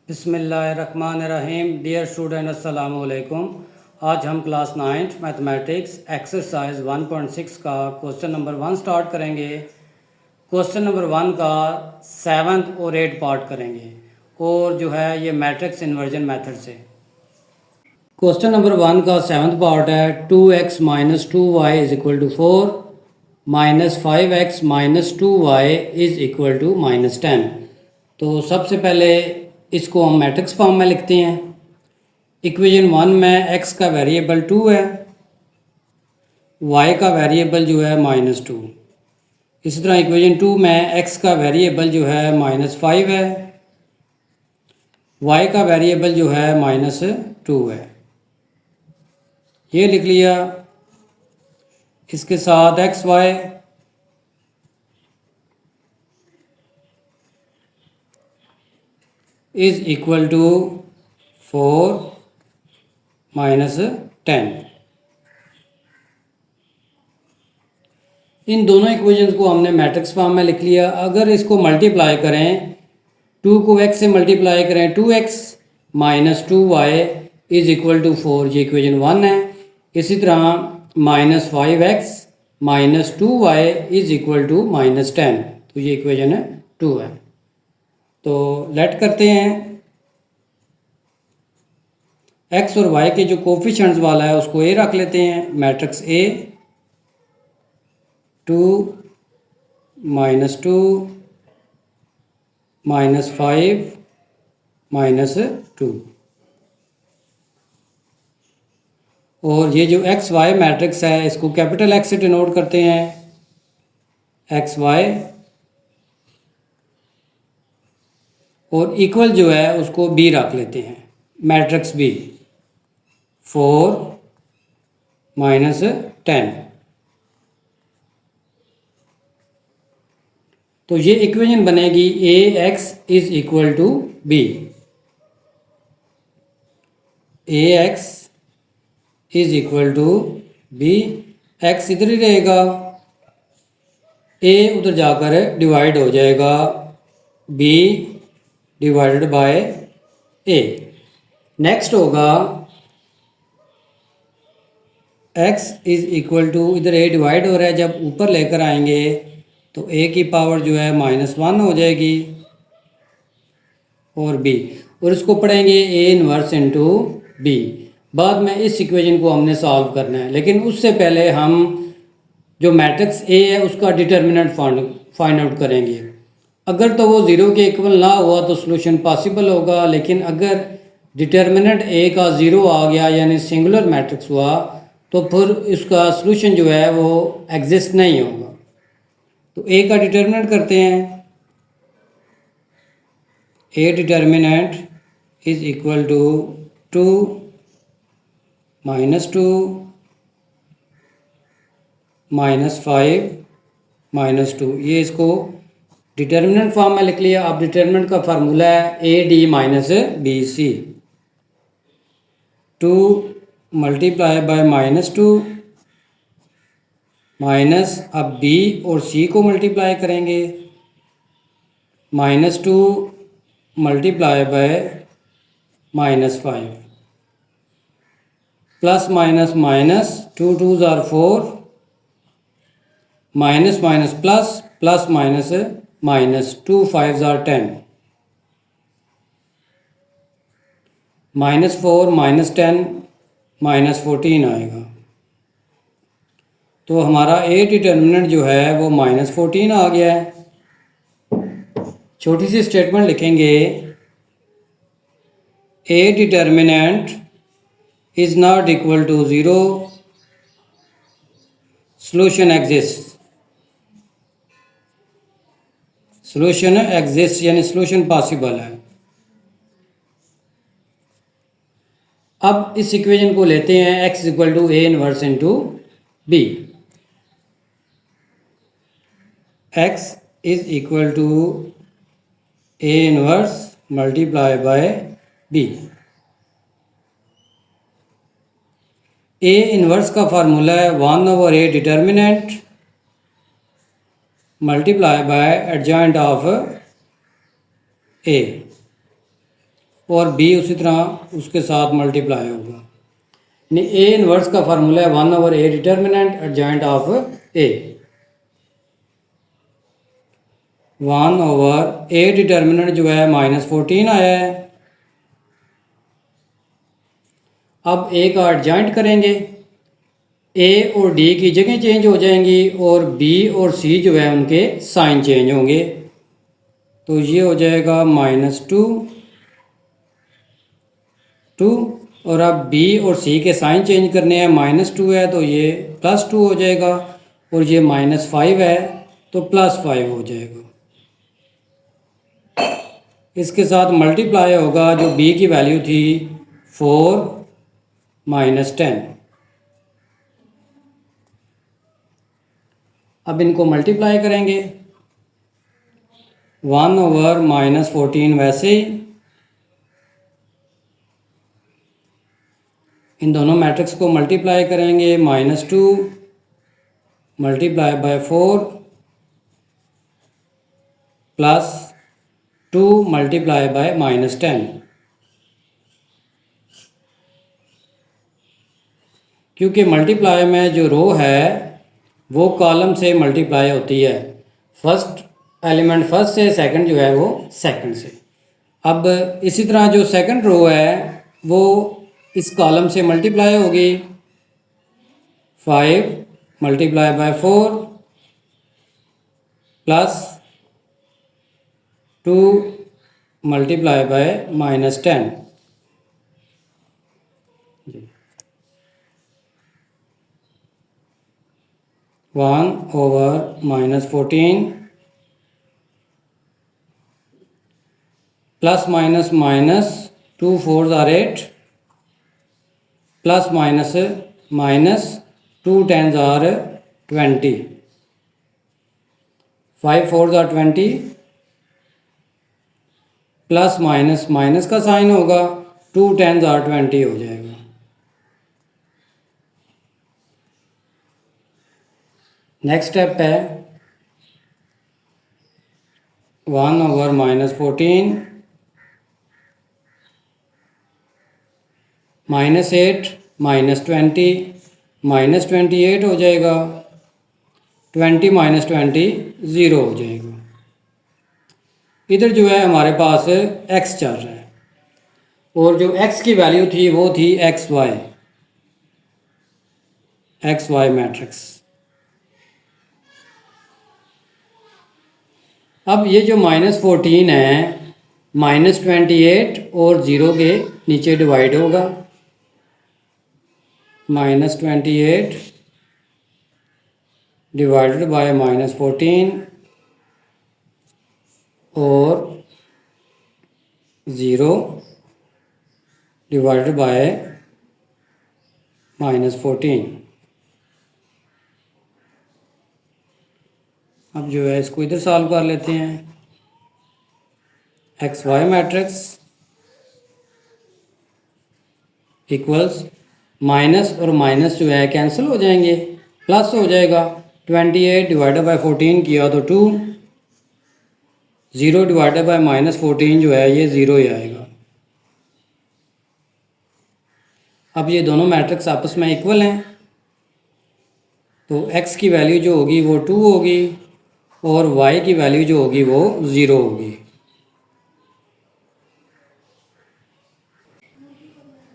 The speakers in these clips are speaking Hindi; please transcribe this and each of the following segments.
बिस्मिल्लाहिर्रहमानिर्रहीम। डियर स्टूडेंट, अस्सलामु अलैकुम। आज हम क्लास 9th मैथमेटिक्स एक्सरसाइज 1.6 का क्वेश्चन नंबर 1 स्टार्ट करेंगे। क्वेश्चन नंबर 1 का 7th और 8th पार्ट करेंगे और जो है ये मैट्रिक्स इन्वर्जन मेथड से। क्वेश्चन नंबर 1 का 7th पार्ट है 2x minus 2y is equal to 4 minus 5x minus 2y is equal to minus 10। तो सबसे पहले इसको हम मैट्रिक्स फॉर्म में लिखते हैं। इक्वेशन 1 में x का वेरिएबल 2 है, y का वेरिएबल जो है माइनस 2। इसी तरह इक्वेशन 2 में x का वेरिएबल जो है माइनस 5 है, y का वेरिएबल जो है माइनस 2 है। ये लिख लिया। इसके साथ X Y is equal to 4 minus 10। इन दोनों इक्वेशंस को हमने मैट्रिक्स फॉर्म में लिख लिया। अगर इसको मल्टीप्लाई करें, 2 को x से मल्टीप्लाई करें, 2x minus 2y is equal to 4, ये इक्वेशन 1 है। इसी तरह minus 5x minus 2y is equal to minus 10, तो ये इक्वेशन 2 है। तो लेट करते हैं। x और y के जो कोफिशिएंट्स वाला है उसको a रख लेते हैं। Matrix a 2 minus 2 minus 5 minus 2। और ये जो एक्स वाई मैट्रिक्स है इसको कैपिटल एक्स से डिनोट करते हैं, एक्स वाई, और इक्वल जो है उसको बी रख लेते हैं, मैट्रिक्स बी 4 माइनस 10। तो ये इक्वेशन बनेगी a x is equal to b. A x is equal to b. X इधर ही रहेगा, ए उधर जाकर डिवाइड हो जाएगा, b divided by a. Next होगा x इज इक्वल टू, इधर a डिवाइड हो रहा है, जब ऊपर लेकर आएंगे तो a की पावर जो है -1 हो जाएगी, और b, और इसको पढ़ेंगे a इनवर्स इंटू b। बाद में इस इक्वेशन को हमने सॉल्व करना है, लेकिन उससे पहले हम जो मैट्रिक्स a है उसका डिटर्मिनेंट फाइंड आउट करेंगे। अगर तो वो ज़ीरो के इक्वल ना हुआ तो सोल्यूशन पॉसिबल होगा, लेकिन अगर डिटर्मिनेंट a का ज़ीरो आ गया यानी सिंगुलर मैट्रिक्स हुआ तो फिर इसका सोल्यूशन जो है वो एग्जिस्ट नहीं होगा। तो a का डिटर्मिनेंट करते हैं। a determinant is equal to 2 minus 2 minus 5 minus 2। ये इसको डिटर्मिनेंट फॉर्म में लिख लिया। अब डिटर्मिनेंट का फार्मूला है A D minus B C. 2 multiply by -2 minus, अब b और c को मल्टीप्लाई करेंगे, -2 multiply by -5 plus minus minus, 2 2s are 4, minus minus plus, plus minus minus, 2 5s are 10, -4 -10 -14 आएगा। तो हमारा ए डिटर्मिनेंट जो है वो -14 आ गया है। छोटी सी स्टेटमेंट लिखेंगे, a determinant is not equal to 0, solution exist. Solution exist यानी सोल्यूशन पॉसिबल है। अब इस इक्वेशन को लेते हैं x equal to A inverse into b. x is equal to A inverse multiply by b। A inverse का फार्मूला है 1/a determinant multiply by adjoint of a. और बी उसी तरह उसके साथ मल्टीप्लाई होगा। यानी ए इनवर्स का फार्मूला है 1/a determinant adjoint of A. 1/a determinant जो है -14 आया है। अब ए का एडजॉइंट करेंगे, ए और डी की जगह चेंज हो जाएंगी और बी और सी जो है उनके साइन चेंज होंगे। तो ये हो जाएगा -2 और अब बी और सी के साइन चेंज करने हैं। -2 है तो ये +2 हो जाएगा और ये -5 है तो +5 हो जाएगा। इसके साथ मल्टीप्लाई होगा, जो बी की वैल्यू थी 4 - 10। अब इनको मल्टीप्लाई करेंगे, 1/-14 वैसे ही। इन दोनों मैट्रिक्स को मल्टीप्लाई करेंगे, -2 × 4 +2 × -10। क्योंकि मल्टीप्लाई में जो रो है वो कॉलम से मल्टीप्लाई होती है, फर्स्ट एलिमेंट फर्स्ट से, सेकंड जो है वो सेकंड से। अब इसी तरह जो सेकंड रो है वो इस कॉलम से मल्टीप्लाई होगी, 5 × 4 +2 × -10। 1/-14 +- 2 4s are 8 +- 2 10s are 20, 5 4s are 20 + का साइन होगा, 2 10s are 20 हो जाएगा। नेक्स्ट स्टेप है 1/-14 -8 -20 -28 हो जाएगा, 20 - 20 0 हो जाएगा। इधर जो है हमारे पास x चल रहा है और जो x की वैल्यू थी वो थी xy मैट्रिक्स। अब ये जो -14 है -28 और 0 के नीचे डिवाइड होगा, -28 डिवाइडेड बाय -14 और 0 डिवाइडेड बाय -14। अब जो है इसको इधर सॉल्व कर लेते हैं। XY मैट्रिक्स इक्वल्स माइनस और माइनस जो है कैंसिल हो जाएंगे, प्लस हो जाएगा। 28 डिवाइडेड बाय 14 किया तो 2, 0 डिवाइडेड बाय -14 जो है ये 0 ही आएगा। अब ये दोनों मैट्रिक्स आपस में इक्वल हैं तो x की वैल्यू जो होगी वो 2 होगी और y की वैल्यू जो होगी वो 0 होगी।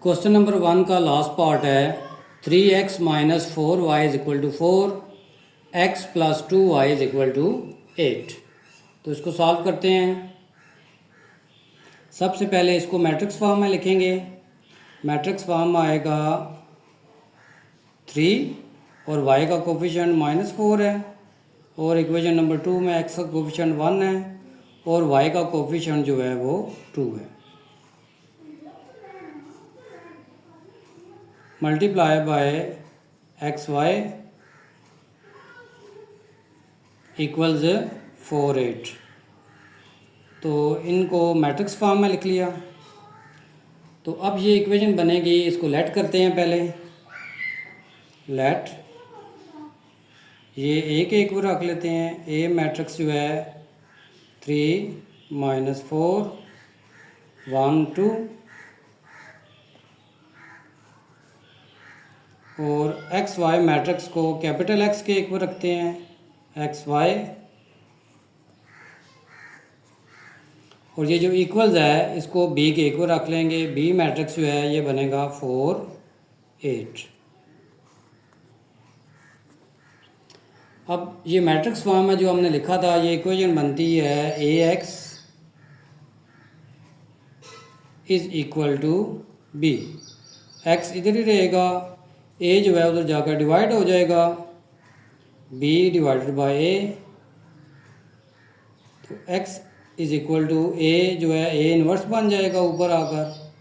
क्वेश्चन नंबर 1 का लास्ट पार्ट है 3x - 4y = 4, x + 2y = 8। तो इसको सॉल्व करते हैं। सबसे पहले इसको मैट्रिक्स फॉर्म में लिखेंगे। मैट्रिक्स फॉर्म में आएगा 3 और y का कोफिशिएंट -4 है और इक्वेशन नंबर 2 में x का कोफिशिएंट 1 है और y का कोफिशिएंट जो है वो 2 है। Multiply by xy equals 4 8। तो इनको मैट्रिक्स फॉर्म में लिख लिया। तो अब ये इक्वेशन बनेगी, इसको लेट करते हैं पहले। लेट ये ए के इक्वल रख लेते हैं। ए मैट्रिक्स जो है 3 - 4 1 2 और एक्स वाई मैट्रिक्स को कैपिटल एक्स के इक्वल रखते हैं, एक्स वाई, और ये जो इक्वल्स है इसको बी के इक्वल रख लेंगे। बी मैट्रिक्स जो है ये बनेगा 4 8। अब ये मैट्रिक्स फॉर्म है जो हमने लिखा था, ये इक्वेशन बनती है a x is equal to b. X इधर ही रहेगा, ए जो है उधर जाकर डिवाइड हो जाएगा, बी डिवाइडेड बाय ए, तो एक्स इज इक्वल टू ए जो है ए इनवर्स बन जाएगा ऊपर आकर,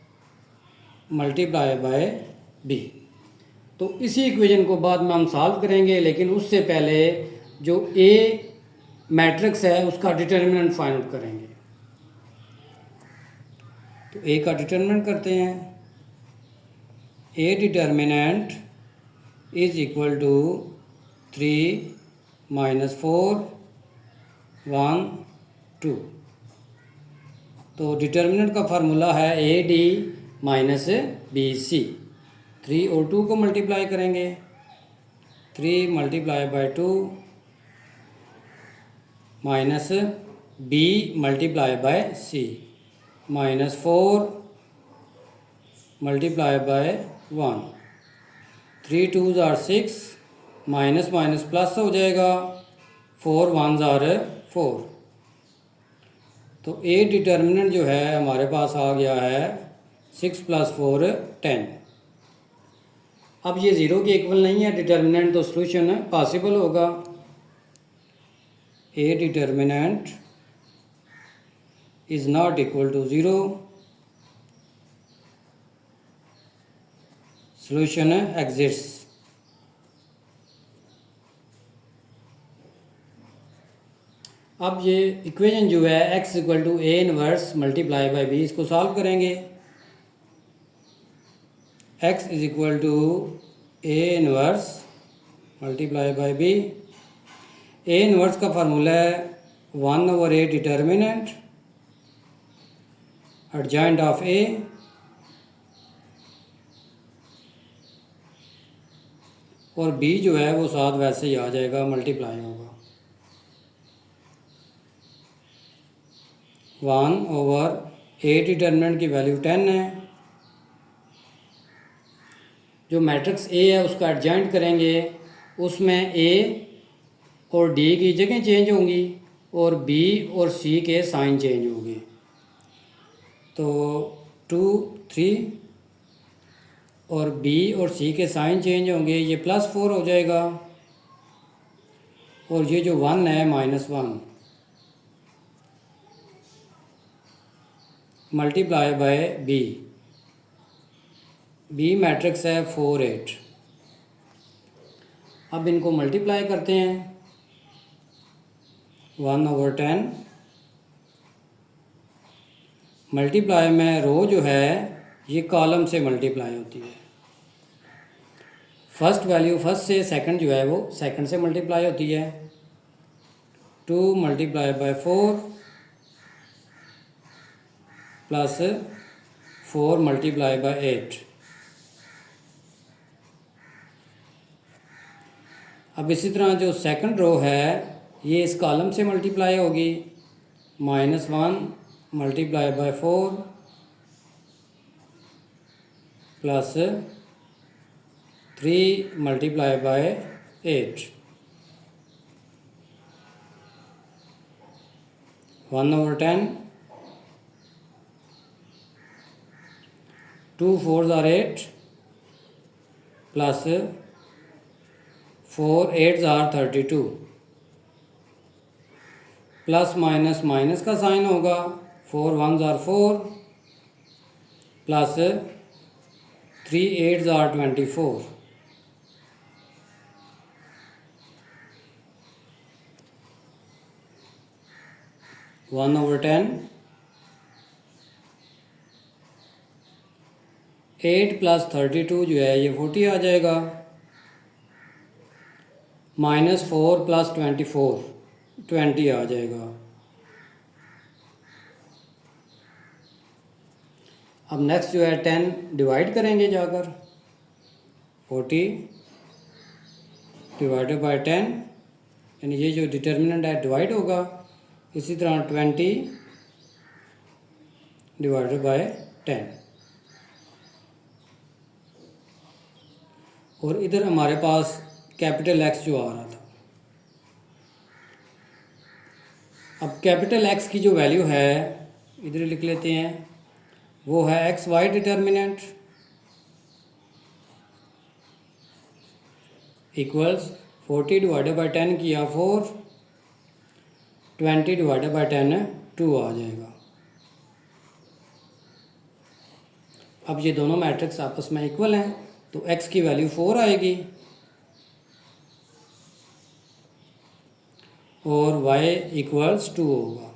मल्टीप्लाई बाय बी। तो इसी इक्वेशन को बाद में हम सॉल्व करेंगे, लेकिन उससे पहले जो ए मैट्रिक्स है उसका डिटर्मिनेंट फाइंड आउट करेंगे। तो ए का डिटर्मिनेंट करते हैं। A determinant is equal to 3 -4 1 2। तो डिटर्मिनेंट का फार्मूला है A D minus B C. 3 और 2 को मल्टीप्लाई करेंगे, 3 multiply by 2 minus B multiply by C -4 multiply by 1। 3 2s are 6, minus minus plus हो जाएगा, 4 1s are 4। तो ए डिटर्मिनेंट जो है हमारे पास आ गया है 6 + 4 10। अब ये ज़ीरो के इक्वल नहीं है डिटर्मिनेंट, तो सॉल्यूशन पॉसिबल होगा। A determinant is not equal to 0, solution exists. अब ये इक्वेशन जो है x equal to A inverse multiply by B, इसको सॉल्व करेंगे। x is equal to A inverse multiply by B. A inverse का फार्मूला है 1/a determinant adjoint of a, और b जो है वो साथ वैसे ही आ जाएगा, मल्टीप्लाई होगा। 1/a डिटर्मिनेंट की वैल्यू 10 है। जो मैट्रिक्स ए है उसका एडजॉइंट करेंगे, उसमें ए और डी की जगह चेंज होंगी और बी और सी के साइन चेंज होंगे। तो 2 3 और बी और सी के साइन चेंज होंगे, ये +4 हो जाएगा, और ये जो 1 है -1 multiply by B. B matrix है 4 8। अब इनको मल्टीप्लाई करते हैं। 1/10 मल्टीप्लाई में रो जो है ये कॉलम से मल्टीप्लाई होती है। फर्स्ट वैल्यू फर्स्ट से, सेकंड जो है वो सेकंड से मल्टीप्लाई होती है। 2 multiply bye 4 plus 4 multiply bye 8। अब इसी तरह जो सेकंड रो है ये इस कॉलम से मल्टीप्लाई होगी। -1 multiply bye 4 plus 3 multiply bye 8। 1/10 2 4s are 8 plus 4 8s are 32। Plus minus minus का साइन होगा, 4 1s are 4 plus 3 8s are 24। 1/10 8 + 32 जो है ये 40 आ जाएगा। -4 + 24 20 आ जाएगा। अब नेक्स्ट जो है 10 डिवाइड करेंगे जाकर, 40 डिवाइडेड बाय 10, यानी ये जो डिटर्मिनेंट है डिवाइड होगा। इसी तरह 20 डिवाइडेड बाय 10, और इधर हमारे पास कैपिटल एक्स जो आ रहा था। अब कैपिटल एक्स की जो वैल्यू है इधर लिख लेते हैं, वो है X Y determinant equals 40 divided by 10 किया 4, 20 डिवाइडेड बाई 10 2 आ जाएगा। अब ये दोनों मैट्रिक्स आपस में इक्वल हैं, तो x की वैल्यू 4 आएगी और y इक्वल्स 2 होगा।